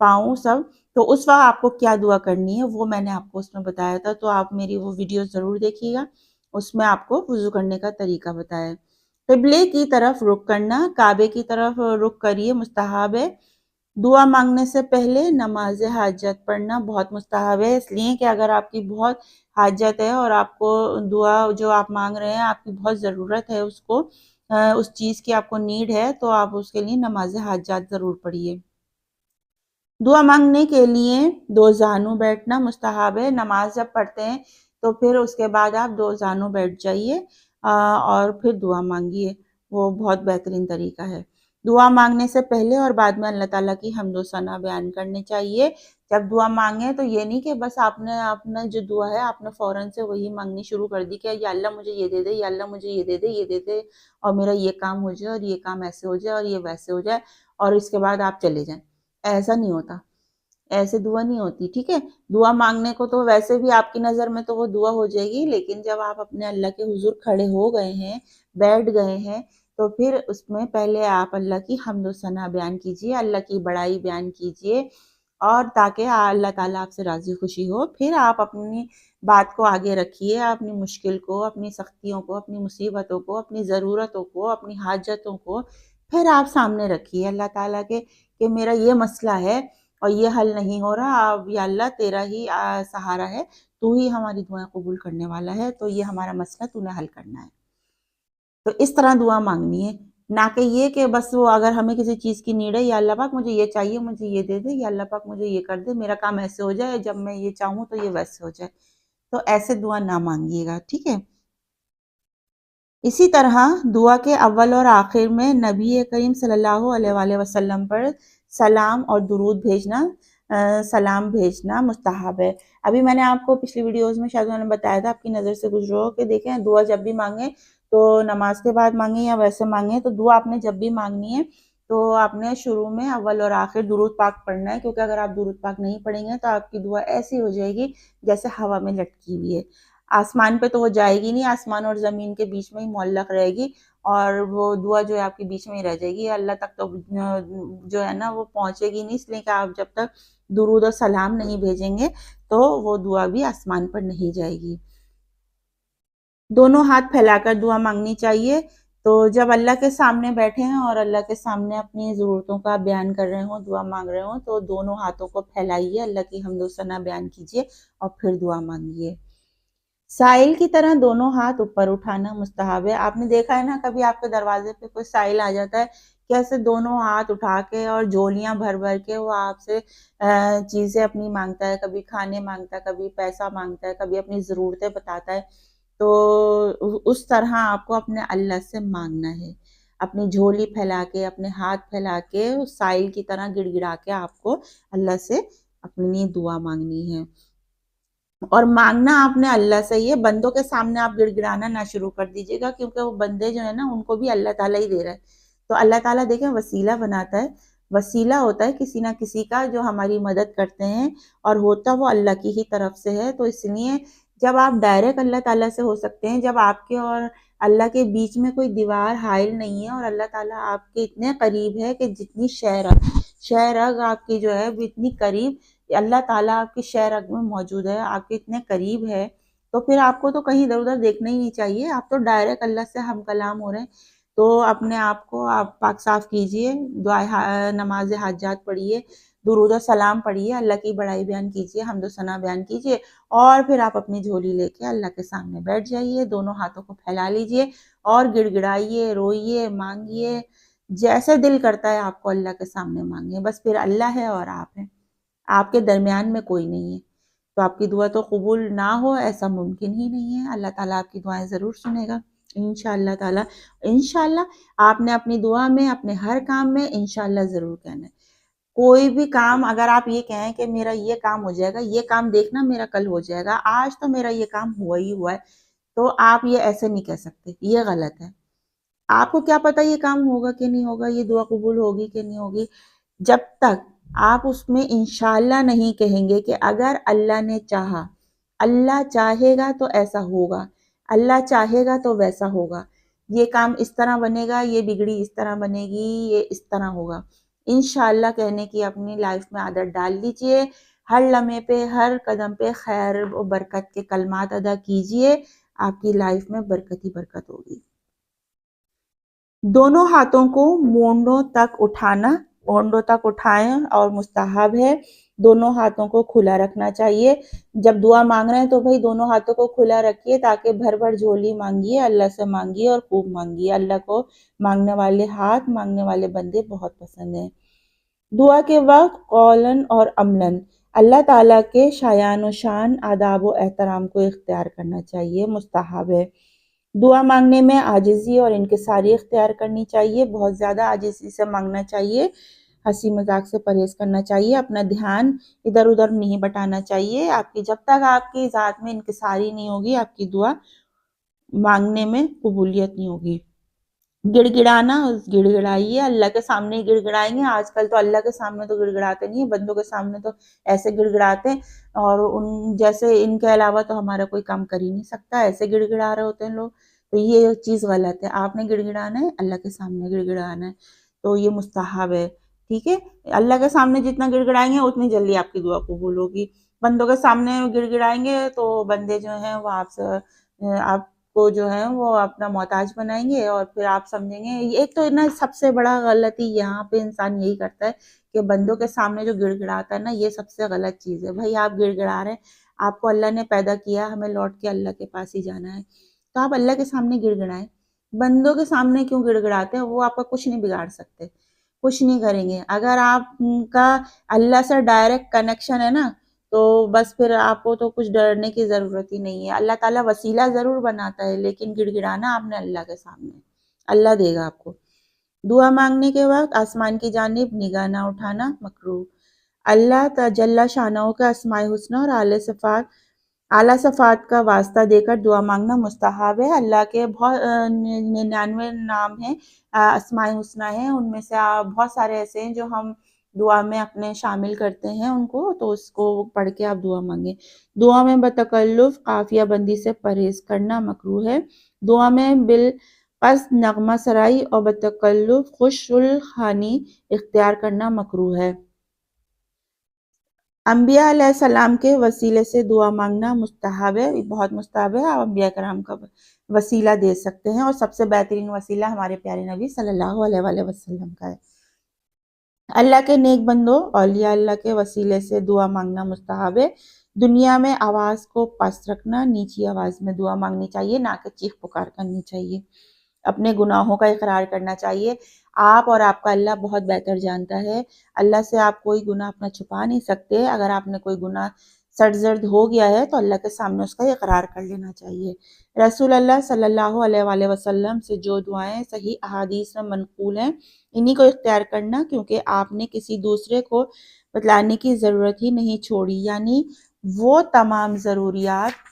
پاؤں سب، تو اس وقت آپ کو کیا دعا کرنی ہے وہ میں نے آپ کو اس میں بتایا تھا، تو آپ میری وہ ویڈیو ضرور دیکھیے گا، اس میں آپ کو وضو کرنے کا طریقہ بتایا ہے۔ قبلے کی طرف رخ کرنا، کعبے کی طرف رخ کریے، مستحب ہے۔ دعا مانگنے سے پہلے نماز حاجت پڑھنا بہت مستحب ہے، اس لیے کہ اگر آپ کی بہت حاجت ہے اور آپ کو دعا جو آپ مانگ رہے ہیں آپ کی بہت ضرورت ہے، اس کو اس چیز کی آپ کو نیڈ ہے، تو آپ اس کے لیے نماز حاجات ضرور پڑھیے۔ دعا مانگنے کے لیے دو زانو بیٹھنا مستحب ہے، نماز جب پڑھتے ہیں تو پھر اس کے بعد آپ دو زانو بیٹھ جائیے اور پھر دعا مانگیے، وہ بہت بہترین طریقہ ہے۔ دعا مانگنے سے پہلے اور بعد میں اللہ تعالیٰ کی حمد و ثنا بیان کرنے چاہیے۔ جب دعا مانگیں تو یہ نہیں کہ بس آپ نے جو دعا ہے آپ نے فوراً سے وہی مانگنی شروع کر دی کہ یا اللہ مجھے یہ دے دے، یا اللہ مجھے یہ دے دے، یہ دے دے، اور میرا یہ کام ہو جائے اور یہ کام ایسے ہو جائے اور یہ ویسے ہو جائے، اور اس کے بعد آپ چلے جائیں۔ ایسا نہیں ہوتا، ایسے دعا نہیں ہوتی، ٹھیک ہے؟ دعا مانگنے کو تو ویسے بھی آپ کی نظر میں تو وہ دعا ہو جائے گی، لیکن جب آپ اپنے اللہ کے حضور کھڑے ہو گئے ہیں، بیٹھ گئے ہیں، تو پھر اس میں پہلے آپ اللہ کی حمد و ثنا بیان کیجئے، اللہ کی بڑائی بیان کیجئے، اور تاکہ اللہ تعالیٰ آپ سے راضی خوشی ہو۔ پھر آپ اپنی بات کو آگے رکھیے، اپنی مشکل کو، اپنی سختیوں کو، اپنی مصیبتوں کو، اپنی ضرورتوں کو، اپنی حاجتوں کو پھر آپ سامنے رکھیے اللہ تعالیٰ کے کہ میرا یہ مسئلہ ہے اور یہ حل نہیں ہو رہا، اب یا اللہ تیرا ہی سہارا ہے، تو ہی ہماری دعائیں قبول کرنے والا ہے، تو یہ ہمارا مسئلہ تو نے حل کرنا ہے۔ تو اس طرح دعا مانگنی ہے، نہ کہ یہ کہ بس وہ اگر ہمیں کسی چیز کی نیڈ ہے، یا اللہ پاک مجھے یہ چاہیے، مجھے یہ دے دے، یا اللہ پاک مجھے یہ کر دے، میرا کام ایسے ہو جائے، جب میں یہ چاہوں تو یہ ویسے ہو جائے، تو ایسے دعا نہ مانگیے گا، ٹھیک ہے؟ اسی طرح دعا کے اول اور آخر میں نبی کریم صلی اللہ علیہ وآلہ وسلم پر سلام اور درود بھیجنا، سلام بھیجنا مستحب ہے۔ ابھی میں نے آپ کو پچھلی ویڈیوز میں شاید میں نے بتایا تھا، آپ کی نظر سے گزرو کہ دیکھیں دعا جب بھی مانگیں تو نماز کے بعد مانگیں یا ویسے مانگیں، تو دعا آپ نے جب بھی مانگنی ہے تو آپ نے شروع میں اول اور آخر درود پاک پڑھنا ہے، کیونکہ اگر آپ درود پاک نہیں پڑھیں گے تو آپ کی دعا ایسی ہو جائے گی جیسے ہوا میں لٹکی ہوئی ہے، آسمان پہ تو وہ جائے گی نہیں، آسمان اور زمین کے بیچ میں ہی معلق رہے گی، اور وہ دعا جو ہے آپ کے بیچ میں ہی رہ جائے گی، اللہ تک تو جو ہے نا وہ پہنچے گی نہیں، اس لیے کہ آپ جب تک درود و سلام نہیں بھیجیں گے تو وہ دعا بھی آسمان پر نہیں جائے گی۔ دونوں ہاتھ پھیلا کر دعا مانگنی چاہیے، تو جب اللہ کے سامنے بیٹھے ہیں اور اللہ کے سامنے اپنی ضرورتوں کا بیان کر رہے ہوں، دعا مانگ رہے ہوں، تو دونوں ہاتھوں کو پھیلائیے، اللہ کی حمد و ثنا بیان کیجیے اور پھر دعا مانگیے۔ سائل کی طرح دونوں ہاتھ اوپر اٹھانا مستحب ہے۔ آپ نے دیکھا ہے نا، کبھی آپ کے دروازے پہ کوئی سائل آ جاتا ہے، کیسے دونوں ہاتھ اٹھا کے اور جھولیاں بھر بھر کے وہ آپ سے چیزیں اپنی مانگتا ہے، کبھی کھانے مانگتا ہے، کبھی پیسہ مانگتا ہے، کبھی اپنی ضرورتیں بتاتا ہے، تو اس طرح آپ کو اپنے اللہ سے مانگنا ہے، اپنی جھولی پھیلا کے، اپنے ہاتھ پھیلا کے، سائل کی طرح گڑ گڑا کے آپ کو اللہ سے اپنی دعا مانگنی ہے۔ اور مانگنا آپ نے اللہ سے ہی ہے، بندوں کے سامنے آپ گڑ گڑانا نہ شروع کر دیجیے گا، کیونکہ وہ بندے جو ہے نا ان کو بھی اللہ تعالیٰ ہی دے رہا ہے، تو اللہ تعالیٰ دیکھیں وسیلہ بناتا ہے، وسیلہ ہوتا ہے کسی نہ کسی کا جو ہماری مدد کرتے ہیں، اور ہوتا وہ اللہ کی ہی طرف سے ہے، تو اس لیے جب آپ ڈائریکٹ اللہ تعالیٰ سے ہو سکتے ہیں، جب آپ کے اور اللہ کے بیچ میں کوئی دیوار حائل نہیں ہے، اور اللہ تعالیٰ آپ کے اتنے قریب ہے کہ جتنی شہ رگ آپ کی جو ہے اتنی قریب، اللہ تعالیٰ آپ کی شہ رگ میں موجود ہے، آپ کے اتنے قریب ہے، تو پھر آپ کو تو کہیں ادھر ادھر دیکھنا ہی نہیں چاہیے، آپ تو ڈائریکٹ اللہ سے ہم کلام ہو رہے ہیں، تو اپنے آپ کو آپ پاک صاف کیجئے، نماز حاجات پڑھیے، درود و سلام پڑھیے، اللہ کی بڑائی بیان کیجئے، حمد و ثنا بیان کیجئے، اور پھر آپ اپنی جھولی لے کے اللہ کے سامنے بیٹھ جائیے، دونوں ہاتھوں کو پھیلا لیجئے اور گڑ گڑائیے، روئیے، مانگیے، جیسے دل کرتا ہے آپ کو اللہ کے سامنے مانگیے، بس پھر اللہ ہے اور آپ ہیں، آپ کے درمیان میں کوئی نہیں ہے، تو آپ کی دعا تو قبول نہ ہو ایسا ممکن ہی نہیں ہے، اللہ تعالیٰ آپ کی دعائیں ضرور سنے گا انشاءاللہ تعالیٰ۔ انشاءاللہ آپ نے اپنی دعا میں، اپنے ہر کام میں انشاءاللہ ضرور کہنا ہے۔ کوئی بھی کام اگر آپ یہ کہیں کہ میرا یہ کام ہو جائے گا، یہ کام دیکھنا میرا کل ہو جائے گا، آج تو میرا یہ کام ہوا ہی ہوا ہے، تو آپ یہ ایسے نہیں کہہ سکتے، یہ غلط ہے۔ آپ کو کیا پتا یہ کام ہوگا کہ نہیں ہوگا، یہ دعا قبول ہوگی کہ نہیں ہوگی، جب تک آپ اس میں انشاءاللہ نہیں کہیں گے کہ اگر اللہ نے چاہا، اللہ چاہے گا تو ایسا ہوگا، اللہ چاہے گا تو ویسا ہوگا، یہ کام اس طرح بنے گا، یہ بگڑی اس طرح بنے گی، یہ اس طرح ہوگا، انشاءاللہ کہنے کی اپنی لائف میں عادت ڈال لیجئے، ہر لمحے پہ ہر قدم پہ خیر و برکت کے کلمات ادا کیجئے، آپ کی لائف میں برکت ہی برکت ہوگی۔ دونوں ہاتھوں کو مونڈوں تک اٹھانا، مونڈوں تک اٹھائیں اور مستحب ہے دونوں ہاتھوں کو کھلا رکھنا چاہیے۔ جب دعا مانگ رہے ہیں تو بھائی دونوں ہاتھوں کو کھلا رکھیے تاکہ بھر بھر جھولی مانگیے، اللہ سے مانگیے اور خوب مانگیے۔ اللہ کو مانگنے والے ہاتھ، مانگنے والے بندے بہت پسند ہیں۔ دعا کے وقت قولاً اور عملاً اللہ تعالیٰ کے شایان و شان آداب و احترام کو اختیار کرنا چاہیے، مستحب ہے۔ دعا مانگنے میں عاجزی اور انکساری اختیار کرنی چاہیے، بہت زیادہ عاجزی سے مانگنا چاہیے، ہنسی مذاق سے پرہیز کرنا چاہیے، اپنا دھیان ادھر ادھر نہیں بٹانا چاہیے۔ جب تک آپ کی ذات میں انکساری نہیں ہوگی، آپ کی دعا مانگنے میں قبولیت نہیں ہوگی۔ گڑ گڑانا، گڑ گڑائیے، اللہ کے سامنے ہی گڑ گڑائیں گے۔ آج کل تو اللہ کے سامنے تو گڑ گڑاتے نہیں ہیں، بندوں کے سامنے تو ایسے گڑ گڑاتے ہیں اور جیسے ان کے علاوہ تو ہمارا کوئی کام کر ہی نہیں سکتا، ایسے گڑ گڑا رہے ہوتے ہیں لوگ۔ تو یہ چیز غلط ہے، آپ نے گڑ گڑانا ہے، اللہ کے سامنے گڑ گڑانا ہے، تو یہ مستحب ہے، ٹھیک ہے۔ اللہ کے سامنے جتنا گڑ گڑائیں گے اتنی جلدی آپ کی دعا قبول ہوگی۔ بندوں کے سامنے گڑ گڑائیں گے تو بندے جو ہیں وہ آپ کو جو ہے وہ اپنا محتاج بنائیں گے اور پھر آپ سمجھیں گے۔ ایک تو نا سب سے بڑا غلطی یہاں پہ انسان یہی کرتا ہے کہ بندوں کے سامنے جو گڑ گڑاتا ہے نا، یہ سب سے غلط چیز ہے۔ بھائی آپ گڑ گڑا رہے ہیں، آپ کو اللہ نے پیدا کیا، ہمیں لوٹ کے اللہ کے پاس ہی جانا ہے، تو آپ اللہ کے سامنے گڑ گڑائیں۔ بندوں کے سامنے کیوں گڑ گڑاتے ہیں؟ وہ آپ کا کچھ نہیں بگاڑ سکتے، کچھ نہیں کریں گے۔ اگر آپ کا اللہ سے ڈائریکٹ کنیکشن ہے نا، تو بس پھر آپ کو تو کچھ ڈرنے کی ضرورت ہی نہیں ہے۔ اللہ تعالیٰ وسیلہ ضرور بناتا ہے، لیکن گڑ گڑانا آپ نے اللہ کے سامنے، اللہ دے گا آپ کو۔ دعا مانگنے کے وقت آسمان کی جانب نگاہ نہ اٹھانا مکروہ۔ اللہ تجلی شانہ کا اسماء الحسنی اور اعلیٰ صفات کا واسطہ دے کر دعا مانگنا مستحب ہے۔ اللہ کے بہت 99 نام ہیں، اسماء الحسنی ہیں، ان میں سے بہت سارے ایسے ہیں جو ہم دعا میں اپنے شامل کرتے ہیں ان کو، تو اس کو پڑھ کے آپ دعا مانگیں۔ دعا میں بتکلف قافیہ بندی سے پرہیز کرنا مکروہ ہے۔ دعا میں بالقصد نغمہ سرائی اور بتکلف خوش الخوانی اختیار کرنا مکروہ ہے۔ انبیاء علیہ السلام کے وسیلے سے دعا مانگنا مستحب ہے، بہت مستحب ہے۔ آپ انبیاء کرام کا وسیلہ دے سکتے ہیں اور سب سے بہترین وسیلہ ہمارے پیارے نبی صلی اللہ علیہ وآلہ وسلم کا ہے۔ اللہ کے نیک بندوں، اولیاء اللہ کے وسیلے سے دعا مانگنا مستحب ہے۔ دنیا میں آواز کو پست رکھنا، نیچی آواز میں دعا مانگنی چاہیے، نہ کہ چیخ پکار کرنی چاہیے۔ اپنے گناہوں کا اقرار کرنا چاہیے۔ آپ اور آپ کا اللہ بہت بہتر جانتا ہے، اللہ سے آپ کوئی گناہ اپنا چھپا نہیں سکتے۔ اگر آپ نے کوئی گناہ سر زرد ہو گیا ہے تو اللہ کے سامنے اس کا اقرار کر لینا چاہیے۔ رسول اللہ صلی اللہ علیہ وآلہ وسلم سے جو دعائیں صحیح احادیث میں منقول ہیں، انہی کو اختیار کرنا، کیونکہ آپ نے کسی دوسرے کو بتلانے کی ضرورت ہی نہیں چھوڑی، یعنی وہ تمام ضروریات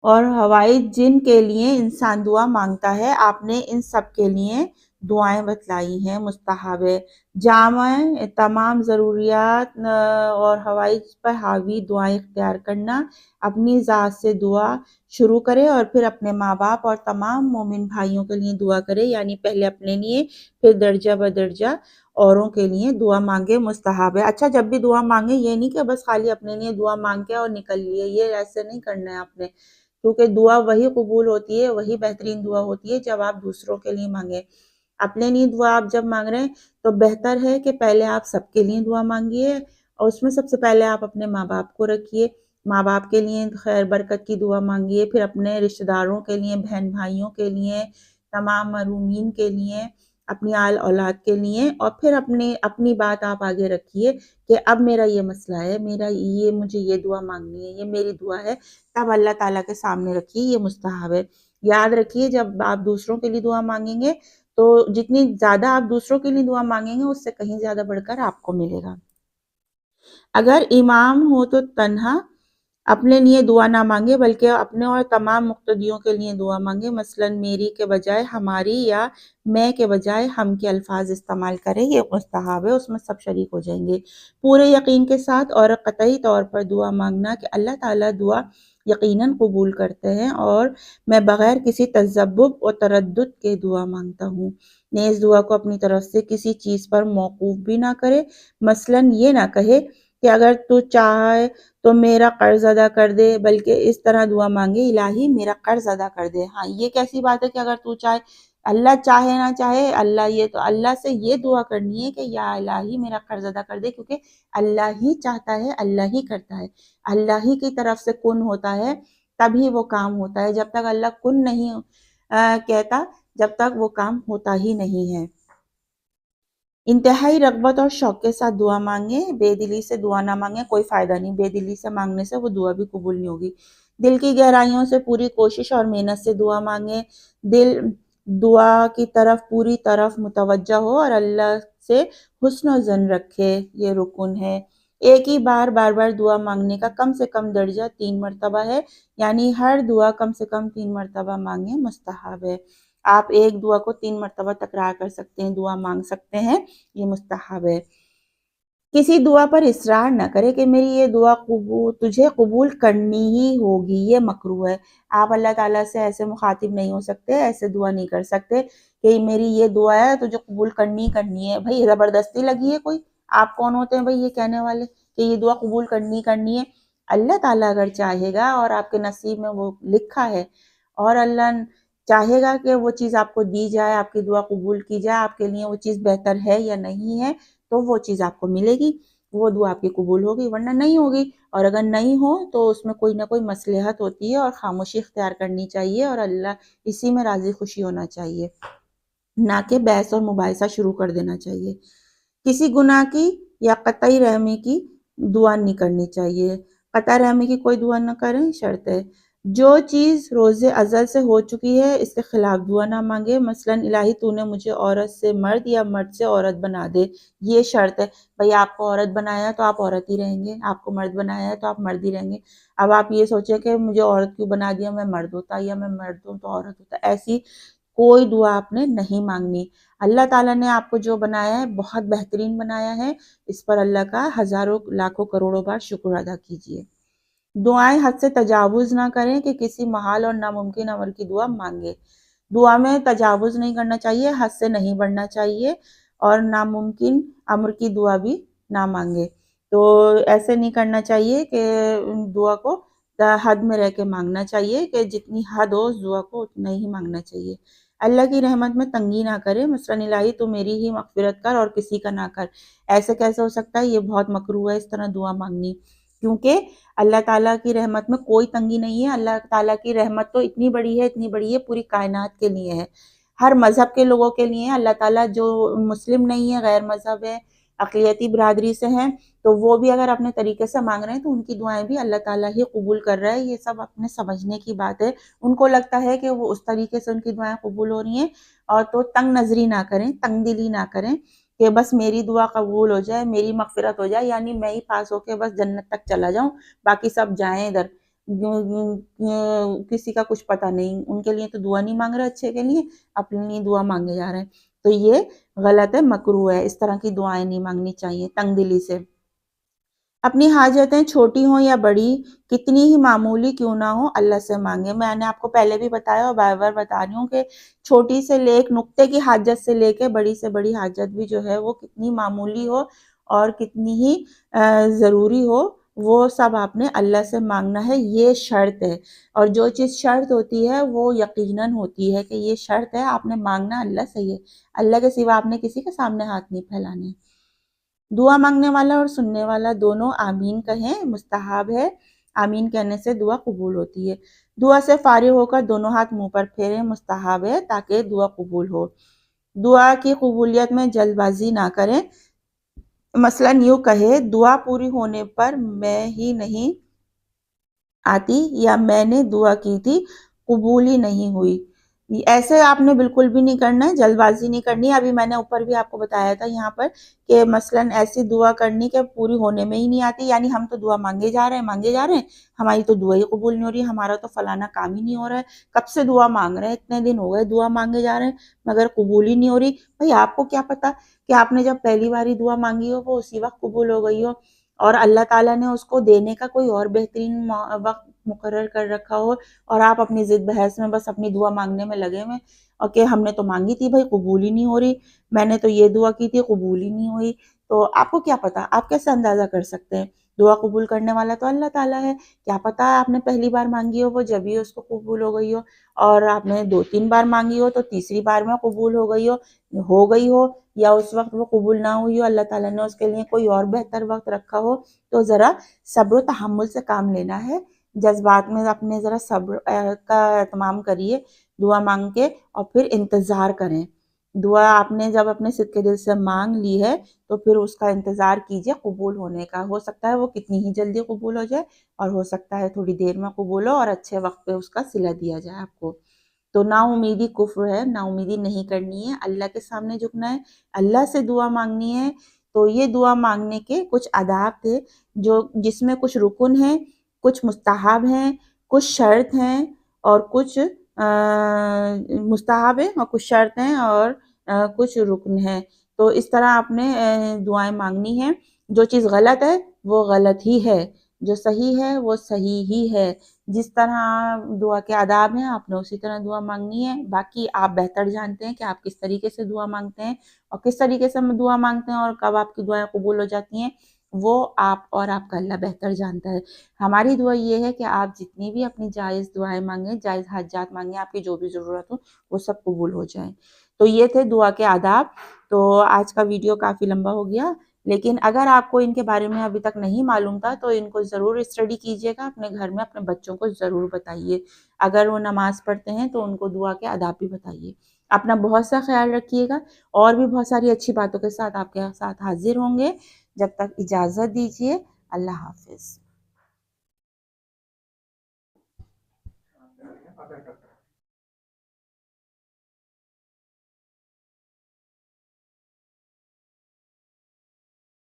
اور حوائج جن کے لیے انسان دعا مانگتا ہے، آپ نے ان سب کے لیے دعائیں بتلائی ہیں، مستحب ہے۔ جامع تمام ضروریات اور حوائج پر حاوی دعائیں اختیار کرنا، اپنی ذات سے دعا شروع کرے اور پھر اپنے ماں باپ اور تمام مومن بھائیوں کے لیے دعا کرے، یعنی پہلے اپنے لیے پھر درجہ بدرجہ اوروں کے لیے دعا مانگے، مستحب ہے۔ اچھا، جب بھی دعا مانگے یہ نہیں کہ بس خالی اپنے لیے دعا مانگ کے اور نکل لیے، یہ ایسے نہیں کرنا ہے آپ نے، کیونکہ دعا وہی قبول ہوتی ہے، وہی بہترین دعا ہوتی ہے جب آپ دوسروں کے لیے مانگیں۔ اپنے لیے دعا آپ جب مانگ رہے ہیں تو بہتر ہے کہ پہلے آپ سب کے لیے دعا مانگیے، اور اس میں سب سے پہلے آپ اپنے ماں باپ کو رکھیے، ماں باپ کے لیے خیر برکت کی دعا مانگیے، پھر اپنے رشتہ داروں کے لیے، بہن بھائیوں کے لیے، تمام محرومین کے لیے، اپنی آل اولاد کے لیے، اور پھر اپنی بات آپ آگے رکھیے کہ اب میرا یہ مسئلہ ہے، مجھے یہ دعا مانگنی ہے، یہ میری دعا ہے، تب اللہ تعالیٰ کے سامنے رکھیے، یہ مستحب ہے۔ یاد رکھیے، جب آپ دوسروں کے لیے دعا مانگیں گے تو جتنی زیادہ آپ دوسروں کے لیے دعا مانگیں گے اس سے کہیں زیادہ بڑھ کر آپ کو ملے گا۔ اگر امام ہو تو تنہا اپنے لیے دعا نہ مانگے بلکہ اپنے اور تمام مقتدیوں کے لیے دعا مانگے، مثلا میری کے بجائے ہماری یا میں کے بجائے ہم کے الفاظ استعمال کرے، یہ مستحب ہے، اس میں سب شریک ہو جائیں گے۔ پورے یقین کے ساتھ اور قطعی طور پر دعا مانگنا کہ اللہ تعالیٰ دعا یقیناً قبول کرتے ہیں، اور میں بغیر کسی تذبذب اور تردد کے دعا مانگتا ہوں۔ نیز دعا کو اپنی طرف سے کسی چیز پر موقوف بھی نہ کرے، مثلاً یہ نہ کہے کہ اگر تو چاہے تو میرا قرض ادا کر دے، بلکہ اس طرح دعا مانگے، الہی میرا قرض ادا کر دے۔ ہاں، یہ کیسی بات ہے کہ اگر تو چاہے، اللہ چاہے نہ چاہے، اللہ سے یہ دعا کرنی ہے کہ یا الہی میرا قرض ادا کر دے، کیونکہ اللہ ہی چاہتا ہے، اللہ ہی کرتا ہے، اللہ ہی کی طرف سے کن ہوتا ہے تبھی وہ کام ہوتا ہے۔ جب تک اللہ کن نہیں کہتا، جب تک وہ کام ہوتا ہی نہیں ہے۔ انتہائی رغبت اور شوق کے ساتھ دعا مانگیں، بے دلی سے دعا نہ مانگیں، کوئی فائدہ نہیں، بے دلی سے مانگنے سے وہ دعا بھی قبول نہیں ہوگی۔ دل کی گہرائیوں سے پوری کوشش اور محنت سے دعا مانگیں، دل دعا کی طرف پوری طرف متوجہ ہو اور اللہ سے حسن و ظن رکھے، یہ رکن ہے۔ ایک ہی بار بار دعا مانگنے کا کم سے کم درجہ 3 مرتبہ ہے، یعنی ہر دعا کم سے کم 3 مرتبہ مانگیں، مستحب ہے۔ آپ ایک دعا کو 3 مرتبہ تکرار کر سکتے ہیں، دعا مانگ سکتے ہیں، یہ مستحب ہے۔ کسی دعا پر اصرار نہ کرے کہ میری یہ دعا تجھے قبول کرنی ہی ہوگی، یہ مکروہ ہے۔ آپ اللہ تعالیٰ سے ایسے مخاطب نہیں ہو سکتے، ایسے دعا نہیں کر سکتے کہ میری یہ دعا ہے تجھے قبول کرنی کرنی ہے۔ بھائی زبردستی لگی ہے کوئی؟ آپ کون ہوتے ہیں بھائی یہ کہنے والے کہ یہ دعا قبول کرنی ہے؟ اللہ تعالیٰ اگر چاہے گا اور آپ کے نصیب میں وہ لکھا ہے، اور اللہ چاہے گا کہ وہ چیز آپ کو دی جائے، آپ کی دعا قبول کی جائے، آپ کے لیے وہ چیز بہتر ہے یا نہیں ہے، تو وہ چیز آپ کو ملے گی، وہ دعا آپ کی قبول ہوگی، ورنہ نہیں ہوگی۔ اور اگر نہیں ہو تو اس میں کوئی نہ کوئی مصلحت ہوتی ہے، اور خاموشی اختیار کرنی چاہیے، اور اللہ اسی میں راضی خوشی ہونا چاہیے، نہ کہ بحث اور مباحثہ شروع کر دینا چاہیے۔ کسی گناہ کی یا قطعی رحمی کی دعا نہیں کرنی چاہیے۔ قطع رحمی کی کوئی دعا نہ کریں، شرط ہے جو چیز روز ازل سے ہو چکی ہے اس کے خلاف دعا نہ مانگے، مثلاً الہی تو نے مجھے عورت سے مرد یا مرد سے عورت بنا دے، یہ شرط ہے۔ بھئی آپ کو عورت بنایا ہے تو آپ عورت ہی رہیں گے، آپ کو مرد بنایا ہے تو آپ مرد ہی رہیں گے۔ اب آپ یہ سوچیں کہ مجھے عورت کیوں بنا دیا، میں مرد ہوتا، یا میں مرد ہوں تو عورت ہوتا، ایسی کوئی دعا آپ نے نہیں مانگنی۔ اللہ تعالیٰ نے آپ کو جو بنایا ہے بہت بہترین بنایا ہے، اس پر اللہ کا ہزاروں لاکھوں کروڑوں بار شکر ادا کیجیے۔ دعائیں حد سے تجاوز نہ کریں کہ کسی محال اور ناممکن امر کی دعا مانگے۔ دعا میں تجاوز نہیں کرنا چاہیے، حد سے نہیں بڑھنا چاہیے، اور ناممکن امر کی دعا بھی نہ مانگے۔ تو ایسے نہیں کرنا چاہیے کہ دعا کو حد میں رہ کے مانگنا چاہیے، کہ جتنی حد ہو اس دعا کو اتنا ہی مانگنا چاہیے۔ اللہ کی رحمت میں تنگی نہ کرے، مثلاً الہی تو میری ہی مغفرت کر اور کسی کا نہ کر، ایسے کیسے ہو سکتا ہے؟ یہ بہت مکروہ ہے اس طرح دعا مانگنی، کیونکہ اللہ تعالیٰ کی رحمت میں کوئی تنگی نہیں ہے۔ اللہ تعالیٰ کی رحمت تو اتنی بڑی ہے پوری کائنات کے لیے ہے، ہر مذہب کے لوگوں کے لیے ہے۔ اللہ تعالیٰ جو مسلم نہیں ہے، غیر مذہب ہے، اقلیتی برادری سے ہیں، تو وہ بھی اگر اپنے طریقے سے مانگ رہے ہیں تو ان کی دعائیں بھی اللہ تعالیٰ ہی قبول کر رہا ہے۔ یہ سب اپنے سمجھنے کی بات ہے۔ ان کو لگتا ہے کہ وہ اس طریقے سے ان کی دعائیں قبول ہو رہی ہیں، اور تو تنگ نظری نہ کریں، تنگ دلی نہ کریں کہ بس میری دعا قبول ہو جائے، میری مغفرت ہو جائے، یعنی میں ہی پاس ہو کے بس جنت تک چلا جاؤں، باقی سب جائیں ادھر۔ کسی کا کچھ پتہ نہیں، ان کے لیے تو دعا نہیں مانگ رہے اچھے کے لیے، اپنے لیے دعا مانگے جا رہے ہیں، تو یہ غلط ہے، مکروہ ہے، اس طرح کی دعائیں نہیں مانگنی چاہیے تنگ دلی سے۔ اپنی حاجتیں چھوٹی ہوں یا بڑی، کتنی ہی معمولی کیوں نہ ہو، اللہ سے مانگے۔ میں نے آپ کو پہلے بھی بتایا اور بار بار بتا رہی ہوں کہ چھوٹی سے لے ایک نقطے کی حاجت سے لے کے بڑی سے بڑی حاجت بھی جو ہے وہ کتنی معمولی ہو اور کتنی ہی ضروری ہو، وہ سب آپ نے اللہ سے مانگنا ہے، یہ شرط ہے۔ اور جو چیز شرط ہوتی ہے وہ یقیناً ہوتی ہے کہ یہ شرط ہے، آپ نے مانگنا اللہ سے ہی ہے، اللہ کے سوا آپ نے کسی کے سامنے ہاتھ نہیں پھیلانے۔ دعا مانگنے والا اور سننے والا دونوں آمین کہیں، مستحب ہے، آمین کہنے سے دعا قبول ہوتی ہے۔ دعا سے فارغ ہو کر دونوں ہاتھ منہ پر پھیریں، مستحب ہے، تاکہ دعا قبول ہو۔ دعا کی قبولیت میں جلد بازی نہ کریں، مثلاً یوں کہے دعا پوری ہونے پر میں ہی نہیں آتی، یا میں نے دعا کی تھی قبول ہی نہیں ہوئی، ایسے آپ نے بالکل بھی نہیں کرنا ہے، جلد بازی نہیں کرنی ہے۔ ابھی میں نے اوپر بھی آپ کو بتایا تھا یہاں پر کہ مثلاً ایسی دعا کرنی کہ پوری ہونے میں ہی نہیں آتی، یعنی ہم تو دعا مانگے جا رہے ہیں، ہماری تو دعا ہی قبول نہیں ہو رہی، ہمارا تو فلانا کام ہی نہیں ہو رہا ہے، کب سے دعا مانگ رہے ہیں، اتنے دن ہو گئے دعا مانگے جا رہے ہیں مگر قبول ہی نہیں ہو رہی۔ بھئی آپ کو کیا پتا کہ آپ نے جب پہلی باری دعا مانگی ہو وہ اسی وقت قبول ہو گئی ہو، اور اللہ تعالیٰ نے اس کو دینے کا کوئی اور بہترین وقت مقرر کر رکھا ہو اور آپ اپنی ضد بحث میں بس اپنی دعا مانگنے میں لگے ہوئے اور کہ ہم نے تو مانگی تھی بھائی قبول ہی نہیں ہو رہی، میں نے تو یہ دعا کی تھی قبول ہی نہیں ہوئی، تو آپ کو کیا پتا، آپ کیسے اندازہ کر سکتے ہیں؟ دعا قبول کرنے والا تو اللہ تعالیٰ ہے، کیا پتا آپ نے پہلی بار مانگی ہو وہ جبھی اس کو قبول ہو گئی ہو، اور آپ نے 2-3 بار مانگی ہو تو تیسری بار میں قبول ہو گئی ہو، یا اس وقت وہ قبول نہ ہوئی ہو، اللہ تعالیٰ نے اس کے لیے کوئی اور بہتر وقت رکھا ہو، تو ذرا صبر و تحمل سے کام لینا ہے، جذبات میں اپنے ذرا صبر کا اہتمام کریے، دعا مانگ کے اور پھر انتظار کریں، دعا آپ نے جب اپنے صدقے دل سے مانگ لی ہے تو پھر اس کا انتظار کیجئے قبول ہونے کا، ہو سکتا ہے وہ کتنی ہی جلدی قبول ہو جائے اور ہو سکتا ہے تھوڑی دیر میں قبول ہو اور اچھے وقت پہ اس کا صلہ دیا جائے آپ کو۔ تو نا امیدی کفر ہے، نا امیدی نہیں کرنی ہے، اللہ کے سامنے جھکنا ہے، اللہ سے دعا مانگنی ہے۔ تو یہ دعا مانگنے کے کچھ آداب تھے جس میں کچھ رکن ہیں، کچھ مستحب ہیں، کچھ شرط ہیں اور کچھ مستحب ہیں اور کچھ شرط ہیں اور کچھ رکن ہیں۔ تو اس طرح آپ نے دعائیں مانگنی ہیں، جو چیز غلط ہے وہ غلط ہی ہے، جو صحیح ہے وہ صحیح ہی ہے، جس طرح دعا کے آداب ہیں آپ نے اسی طرح دعا مانگنی ہے، باقی آپ بہتر جانتے ہیں کہ آپ کس طریقے سے دعا مانگتے ہیں اور کس طریقے سے دعا مانگتے ہیں اور کب آپ کی دعائیں قبول ہو جاتی ہیں، وہ آپ اور آپ کا اللہ بہتر جانتا ہے۔ ہماری دعا یہ ہے کہ آپ جتنی بھی اپنی جائز دعائیں مانگیں، جائز حاجات مانگیں، آپ کی جو بھی ضرورت ہو وہ سب قبول ہو جائیں۔ تو یہ تھے دعا کے آداب۔ تو آج کا ویڈیو کافی لمبا ہو گیا، لیکن اگر آپ کو ان کے بارے میں ابھی تک نہیں معلوم تھا تو ان کو ضرور اسٹڈی کیجیے گا، اپنے گھر میں اپنے بچوں کو ضرور بتائیے، اگر وہ نماز پڑھتے ہیں تو ان کو دعا کے آداب بھی بتائیے۔ اپنا بہت سا خیال رکھیے گا، اور بھی بہت ساری اچھی باتوں کے ساتھ آپ کے ساتھ حاضر ہوں گے، جب تک اجازت دیجیے، اللہ حافظ۔